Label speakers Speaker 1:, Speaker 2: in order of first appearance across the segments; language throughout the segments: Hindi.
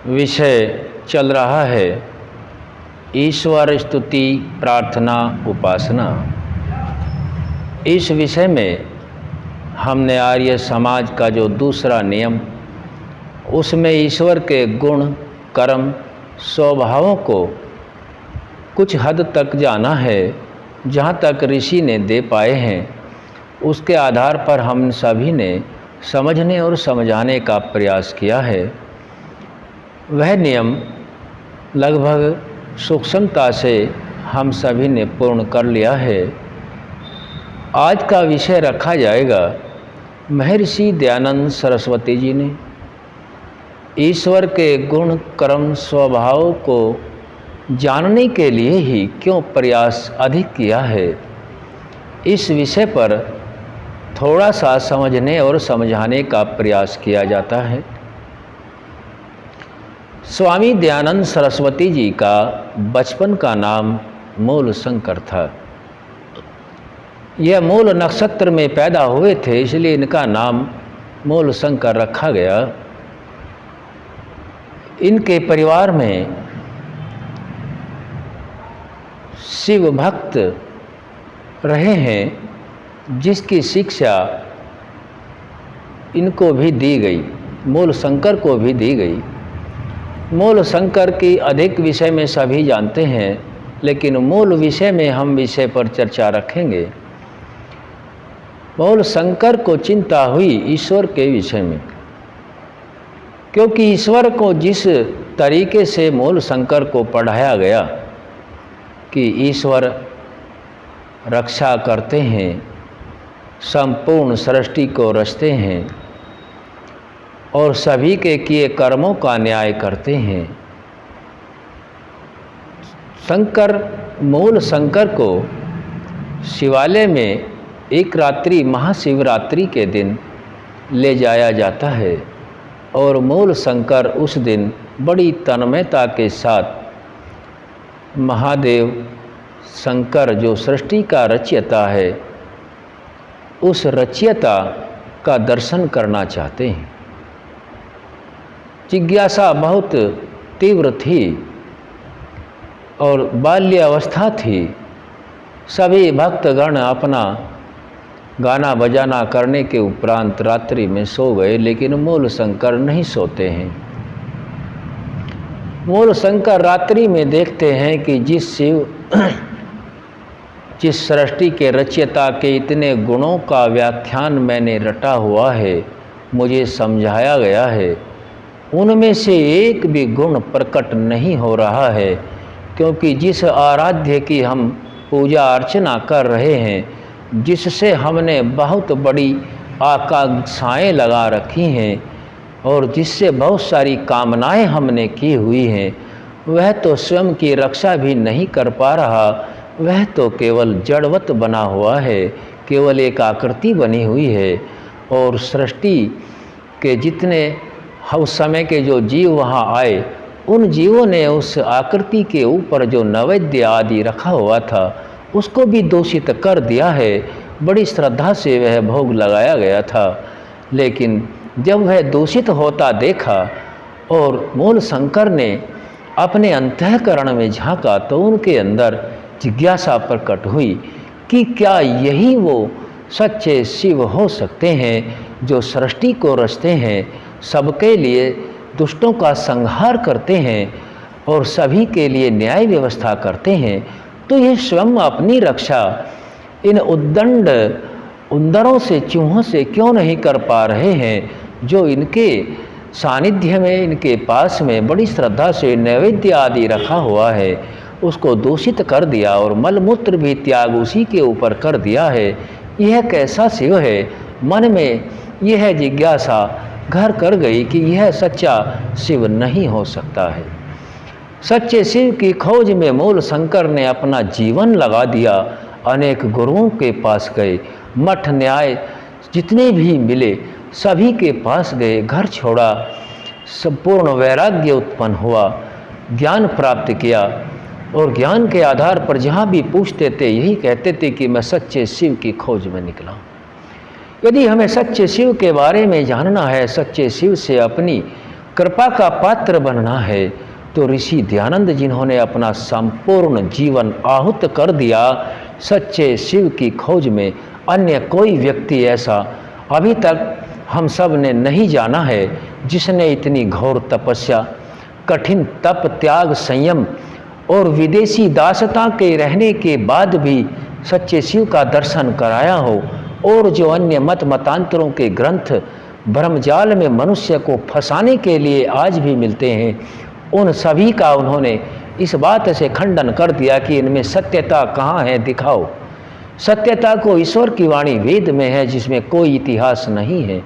Speaker 1: विषय चल रहा है ईश्वर स्तुति प्रार्थना उपासना। इस विषय में हमने आर्य समाज का जो दूसरा नियम, उसमें ईश्वर के गुण कर्म स्वभावों को कुछ हद तक जाना है। जहाँ तक ऋषि ने दे पाए हैं उसके आधार पर हम सभी ने समझने और समझाने का प्रयास किया है। वह नियम लगभग सूक्ष्मता से हम सभी ने पूर्ण कर लिया है। आज का विषय रखा जाएगा महर्षि दयानंद सरस्वती जी ने ईश्वर के गुण कर्म स्वभाव को जानने के लिए ही क्यों प्रयास अधिक किया है। इस विषय पर थोड़ा सा समझने और समझाने का प्रयास किया जाता है। स्वामी दयानंद सरस्वती जी का बचपन का नाम मूल शंकर था। यह मूल नक्षत्र में पैदा हुए थे, इसलिए इनका नाम मूल शंकर रखा गया। इनके परिवार में शिव भक्त रहे हैं, जिसकी शिक्षा इनको भी दी गई, मूल शंकर को भी दी गई। मूल शंकर की अधिक विषय में सभी जानते हैं, लेकिन मूल विषय में हम विषय पर चर्चा रखेंगे। मूल शंकर को चिंता हुई ईश्वर के विषय में, क्योंकि ईश्वर को जिस तरीके से मूल शंकर को पढ़ाया गया कि ईश्वर रक्षा करते हैं, संपूर्ण सृष्टि को रचते हैं और सभी के किए कर्मों का न्याय करते हैं। शंकर मूल शंकर को शिवालय में एक रात्रि महाशिवरात्रि के दिन ले जाया जाता है और मूल शंकर उस दिन बड़ी तन्मयता के साथ महादेव शंकर जो सृष्टि का रचयिता है, उस रचयिता का दर्शन करना चाहते हैं। जिज्ञासा बहुत तीव्र थी और बाल्यावस्था थी। सभी भक्तगण अपना गाना बजाना करने के उपरांत रात्रि में सो गए, लेकिन मूल शंकर नहीं सोते हैं। मूल शंकर रात्रि में देखते हैं कि जिस सृष्टि के रचयिता के इतने गुणों का व्याख्यान मैंने रटा हुआ है, मुझे समझाया गया है, उनमें से एक भी गुण प्रकट नहीं हो रहा है। क्योंकि जिस आराध्य की हम पूजा अर्चना कर रहे हैं, जिससे हमने बहुत बड़ी आकांक्षाएं लगा रखी हैं और जिससे बहुत सारी कामनाएं हमने की हुई हैं, वह तो स्वयं की रक्षा भी नहीं कर पा रहा। वह तो केवल जड़वत बना हुआ है, केवल एक आकृति बनी हुई है। और सृष्टि के जितने उस समय के जो जीव वहाँ आए, उन जीवों ने उस आकृति के ऊपर जो नैवेद्य आदि रखा हुआ था, उसको भी दूषित कर दिया है। बड़ी श्रद्धा से वह भोग लगाया गया था, लेकिन जब वह दूषित होता देखा और मूल शंकर ने अपने अंतःकरण में झांका, तो उनके अंदर जिज्ञासा प्रकट हुई कि क्या यही वो सच्चे शिव हो सकते हैं जो सृष्टि को रचते हैं, सबके लिए दुष्टों का संहार करते हैं और सभी के लिए न्याय व्यवस्था करते हैं। तो ये स्वयं अपनी रक्षा इन उद्दंड उंदरों से, चूहों से क्यों नहीं कर पा रहे हैं, जो इनके सानिध्य में, इनके पास में बड़ी श्रद्धा से नैवेद्य आदि रखा हुआ है, उसको दूषित कर दिया और मलमूत्र भी त्याग उसी के ऊपर कर दिया है। यह कैसा शिव है? मन में यह जिज्ञासा घर कर गई कि यह सच्चा शिव नहीं हो सकता है। सच्चे शिव की खोज में मूल शंकर ने अपना जीवन लगा दिया। अनेक गुरुओं के पास गए, मठ न्याय जितने भी मिले सभी के पास गए, घर छोड़ा, संपूर्ण वैराग्य उत्पन्न हुआ, ज्ञान प्राप्त किया और ज्ञान के आधार पर जहाँ भी पूछते थे यही कहते थे कि मैं सच्चे शिव की खोज में निकला हूँ। यदि हमें सच्चे शिव के बारे में जानना है, सच्चे शिव से अपनी कृपा का पात्र बनना है, तो ऋषि दयानंद जिन्होंने अपना संपूर्ण जीवन आहुत कर दिया सच्चे शिव की खोज में, अन्य कोई व्यक्ति ऐसा अभी तक हम सब ने नहीं जाना है जिसने इतनी घोर तपस्या, कठिन तप, त्याग, संयम और विदेशी दासता के रहने के बाद भी सच्चे शिव का दर्शन कराया हो। और जो अन्य मत मतांतरों के ग्रंथ भ्रमजाल में मनुष्य को फंसाने के लिए आज भी मिलते हैं, उन सभी का उन्होंने इस बात से खंडन कर दिया कि इनमें सत्यता कहाँ है, दिखाओ। सत्यता को ईश्वर की वाणी वेद में है जिसमें कोई इतिहास नहीं है।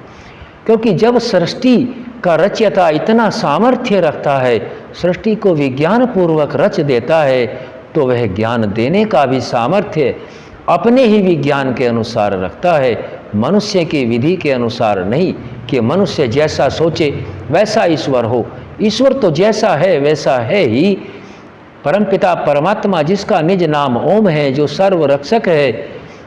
Speaker 1: क्योंकि जब सृष्टि का रचयिता इतना सामर्थ्य रखता है, सृष्टि को विज्ञान पूर्वक रच देता है, तो वह ज्ञान देने का भी सामर्थ्य अपने ही विज्ञान के अनुसार रखता है, मनुष्य की विधि के अनुसार नहीं कि मनुष्य जैसा सोचे वैसा ईश्वर हो। ईश्वर तो जैसा है वैसा है ही। परमपिता परमात्मा जिसका निज नाम ओम है, जो सर्व रक्षक है,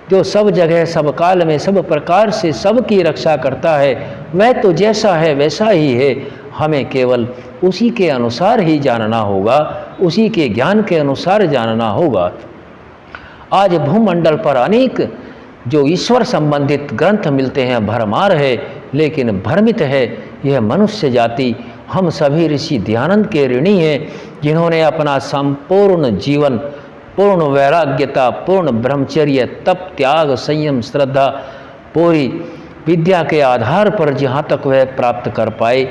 Speaker 1: जो सब जगह सब काल में सब प्रकार से सबकी रक्षा करता है, वह तो जैसा है वैसा ही है। हमें केवल उसी के अनुसार ही जानना होगा, उसी के ज्ञान के अनुसार जानना होगा। आज भूमंडल पर अनेक जो ईश्वर संबंधित ग्रंथ मिलते हैं, भरमार है, लेकिन भ्रमित है यह मनुष्य जाति। हम सभी ऋषि दयानंद के ऋणी हैं जिन्होंने अपना संपूर्ण जीवन पूर्ण वैराग्यता, पूर्ण ब्रह्मचर्य, तप, त्याग, संयम, श्रद्धा, पूरी विद्या के आधार पर जहाँ तक वह प्राप्त कर पाए,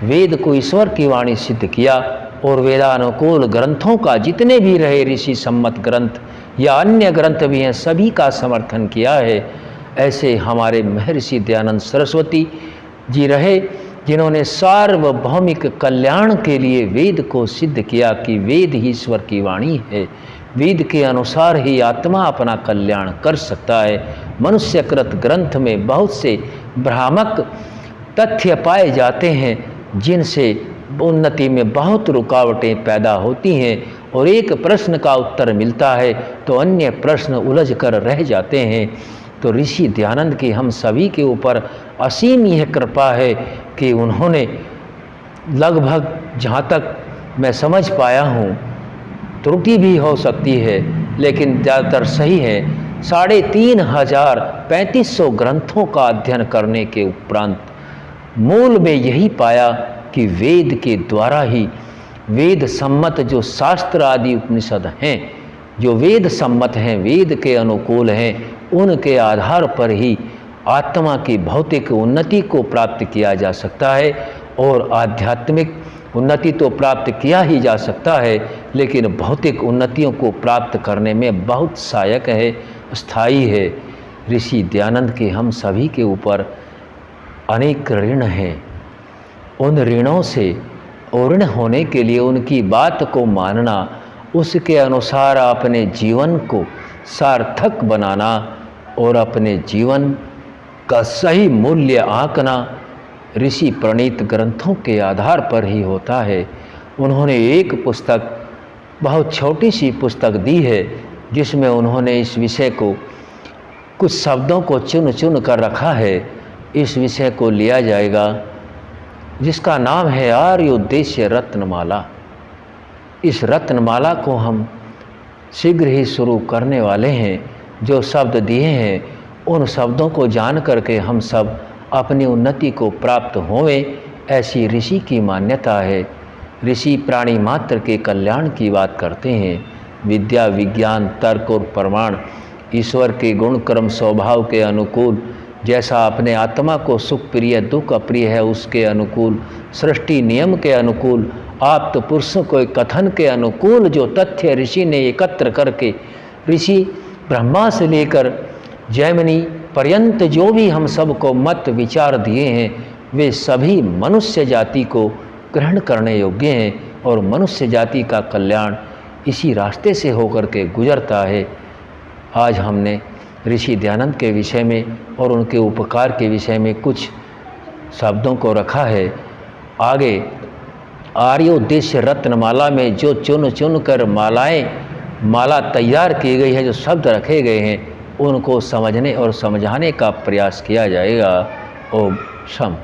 Speaker 1: वेद को ईश्वर की वाणी सिद्ध किया और वेदानुकूल ग्रंथों का जितने भी रहे ऋषि सम्मत ग्रंथ या अन्य ग्रंथ भी हैं, सभी का समर्थन किया है। ऐसे हमारे महर्षि दयानंद सरस्वती जी रहे जिन्होंने सार्वभौमिक कल्याण के लिए वेद को सिद्ध किया कि वेद ही ईश्वर की वाणी है, वेद के अनुसार ही आत्मा अपना कल्याण कर सकता है। मनुष्यकृत ग्रंथ में बहुत से भ्रामक तथ्य पाए जाते हैं जिनसे उन्नति में बहुत रुकावटें पैदा होती हैं और एक प्रश्न का उत्तर मिलता है तो अन्य प्रश्न उलझ कर रह जाते हैं। तो ऋषि दयानंद की हम सभी के ऊपर असीम यह कृपा है कि उन्होंने लगभग, जहाँ तक मैं समझ पाया हूँ, त्रुटि भी हो सकती है लेकिन ज़्यादातर सही है, 3500 ग्रंथों का अध्ययन करने के उपरांत मूल में यही पाया कि वेद के द्वारा ही, वेद सम्मत जो शास्त्र आदि उपनिषद हैं, जो वेद सम्मत हैं, वेद के अनुकूल हैं, उनके आधार पर ही आत्मा की भौतिक उन्नति को प्राप्त किया जा सकता है। और आध्यात्मिक उन्नति तो प्राप्त किया ही जा सकता है, लेकिन भौतिक उन्नतियों को प्राप्त करने में बहुत सहायक है, स्थायी है। ऋषि दयानंद के हम सभी के ऊपर अनेक ऋण हैं। उन ऋणों से ऋण होने के लिए उनकी बात को मानना, उसके अनुसार अपने जीवन को सार्थक बनाना और अपने जीवन का सही मूल्य आंकना ऋषि प्रणीत ग्रंथों के आधार पर ही होता है। उन्होंने एक पुस्तक, बहुत छोटी सी पुस्तक दी है जिसमें उन्होंने इस विषय को, कुछ शब्दों को चुन चुन कर रखा है। इस विषय को लिया जाएगा जिसका नाम है आर्योद्देश्य रत्नमाला। इस रत्नमाला को हम शीघ्र ही शुरू करने वाले हैं। जो शब्द दिए हैं उन शब्दों को जान करके हम सब अपनी उन्नति को प्राप्त होवें, ऐसी ऋषि की मान्यता है। ऋषि प्राणी मात्र के कल्याण की बात करते हैं। विद्या, विज्ञान, तर्क और प्रमाण ईश्वर के गुण कर्म स्वभाव के अनुकूल, जैसा अपने आत्मा को सुख प्रिय दुख अप्रिय है उसके अनुकूल, सृष्टि नियम के अनुकूल, आप्त पुरुषों को कथन के अनुकूल जो तथ्य ऋषि ने एकत्र करके, ऋषि ब्रह्मा से लेकर जैमिनी पर्यंत जो भी हम सबको मत विचार दिए हैं, वे सभी मनुष्य जाति को ग्रहण करने योग्य हैं और मनुष्य जाति का कल्याण इसी रास्ते से होकर के गुजरता है। आज हमने ऋषि दयानंद के विषय में और उनके उपकार के विषय में कुछ शब्दों को रखा है। आगे आर्य उद्देश्य रत्नमाला में जो चुन चुन कर माला तैयार की गई है, जो शब्द रखे गए हैं, उनको समझने और समझाने का प्रयास किया जाएगा। ओम शम।